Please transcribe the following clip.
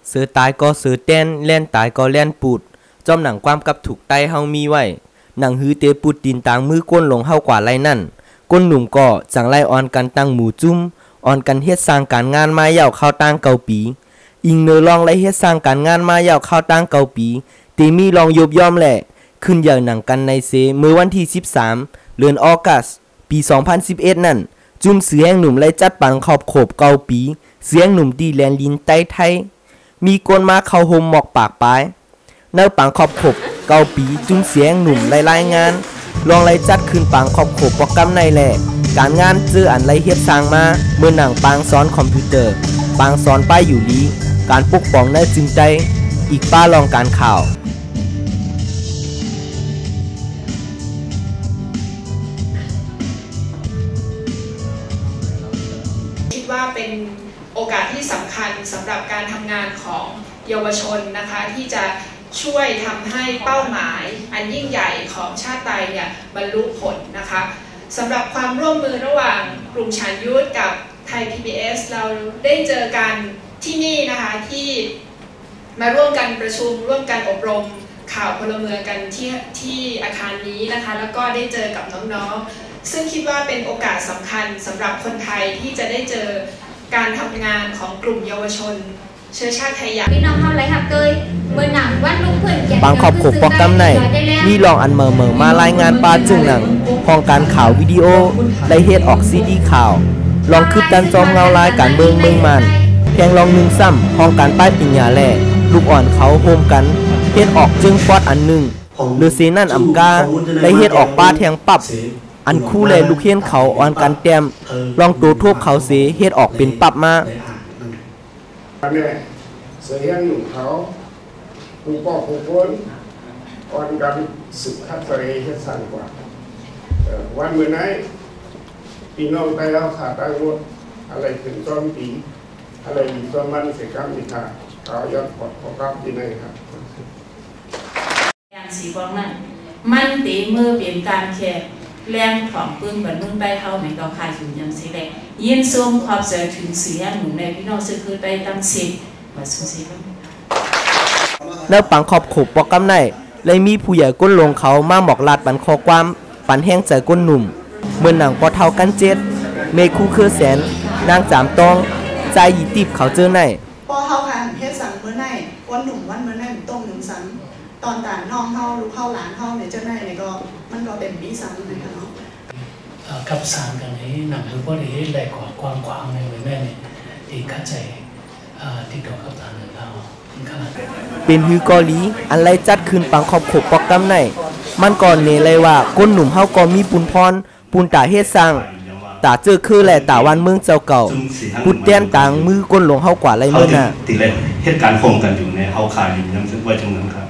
เสือตายก็เสือแต้นแล่นตายก็แล่นปูดจอมหนังความกับถูกไตเฮามีไว้หนังหือเตปูดตีนตางมือก้นลงเฮากว่าไรนั่นก้นหนุ่มก็จังไล่ออนกันตั้งหมู่จุ้มออนกันเฮ็ดสร้างการงานมายาวเข้าตั้งเกาปีอิงเนอลองไล่เฮ็ดสร้างการงานมายาวเข้าตั้งเกาปีตีมีลองยบย่อมแหละขึ้นอย่างหนังกันในเซเมื่อวันที่13เดือนออกัสปี2011นั่นจุ้มเสือแห่งหนุ่มไล่จัดปังขอบโขบเกาปีเสียงหนุ่มดีแลนลินใต้ไทยมีกวนมาเข้าโฮมหมอกปากปลายเนื้อปังขอบขบเกาปีจุ้มเสียงหนุ่มไล่งานลองไล่จัดคืนปังขอบขบโปรแกรมในแหละการงานเจออันไล่เฮ็ดสร้างมาเมื่อหนังปังสอนคอมพิวเตอร์ปังสอนป้ายอยู่ลีการปกป้องในจึงใจอีกป้าลองการข่าวคิดว่าเป็นโอกาสที่สำคัญสำหรับการทำงานของเยาวชนนะคะที่จะช่วยทำให้เป้าหมายอันยิ่งใหญ่ของชาติไทยเนี่ยบรรลุผลนะคะสำหรับความร่วมมือระหว่างกลุ่มฉันยุทธกับไทย PBS เราได้เจอกันที่นี่นะคะที่มาร่วมกันประชุมร่วมกันอบรมข่าวพลเมืองกันที่อาคารนี้นะคะแล้วก็ได้เจอกับน้องๆซึ่งคิดว่าเป็นโอกาสสำคัญสำหรับคนไทยที่จะได้เจอการทำงานของกลุ่มเยาวชนเชื้อชาติไทยอย่างพี่น้องเขาไรหักเกยเมื่อหนังวัดลุงเพื่อนบางขอบขบโปรแกรมไหนมีลองอันเมอมารายงานปาจึงหนังห้องการข่าววิดีโอได้เฮ็ดออกซีดีข่าวลองคืบดันจอมเงาลายการเมืองมันเพียงลองหนึ่งซ้ำห้องการป้ายปิญญาแหล่ลูกอ่อนเขาโฮมกันเฮ็ดออกจึงฟอดอันหนึ่งหรือเซนั่นอำกาได้เฮ็ดออกป้าแทงปับอันคู่แลลูกเฮียนเขาอ่อนกันแต้มลองตัวทุบเขาเสเฮ็ดออกเป็นปับมาเสียงหนุ่มเขาผู้ป้อผู้คนอ่อนกันสึกคัดเสรีเฮ็ดสั่นกว่าวันเมื่อไหนพี่น้องไปแล้วขาดได้หมดอะไรถึงจอมปีอะไรมีจอมมันเสียกรรมมีค่าเขายอดขอดขอกรรมที่ไหนครับอย่างสีกองนั้นมันตีมือเปลี่ยนการแข่แรงถ่อมปึ้งเหมือนมึงไปเขาเหมือนกับขายอยู่ยังสิเลยยินส้มความเสียถึงเสียหนุ่มในพี่น้องซื้อคือไปตั้งสิบมาสุสิครับเนื้อปังขอบขบโปรแกรมไหนเลยมีผู้ใหญ่ก้นลงเขามาหมอกลาดปันคอความปันแห้งใจก้นหนุ่มเมื่อหนังปอเท่ากันเจ็ดเมคู่คือแสนนางจามตองใจหยีติบเขาเจอไหนปอเท่าค่ะเฮ็ดสั่งเมื่อไหนวันหนุ่มวันเมื่อไหนต้มหนึ่งสังตอนต่างน้องเท่าลูกเท่าหลานเท่าเนี่ยเจ้าไหนเนี่ยก็มันก็เป็นปีสังนะคะเนาะกับสารกันนี้หนังหรือว่าได้แหลกกว่ากว้างขวางในเมืองแม่เนี่ยที่เข้าใจที่ดอกกับทางเงินเราเป็นฮือกอลีอันไรจัดคืนปังขอบขบโปรแกรมไหนมันก่อนเนเลยว่าก้นหนุ่มเฮาก็มีปุนพรปุนตาเฮ็ดสร้างตาเจอคือแหละตาวันเมืองเจ้าเก่าปุดแต้นต่างมือก้นหลงเฮากว่าไรเมื่อน่ะติเล่นเหตุการณ์โคมกันอยู่ในเฮาคายอยู่ยังซึ่งไว้ตรงนั้นครับ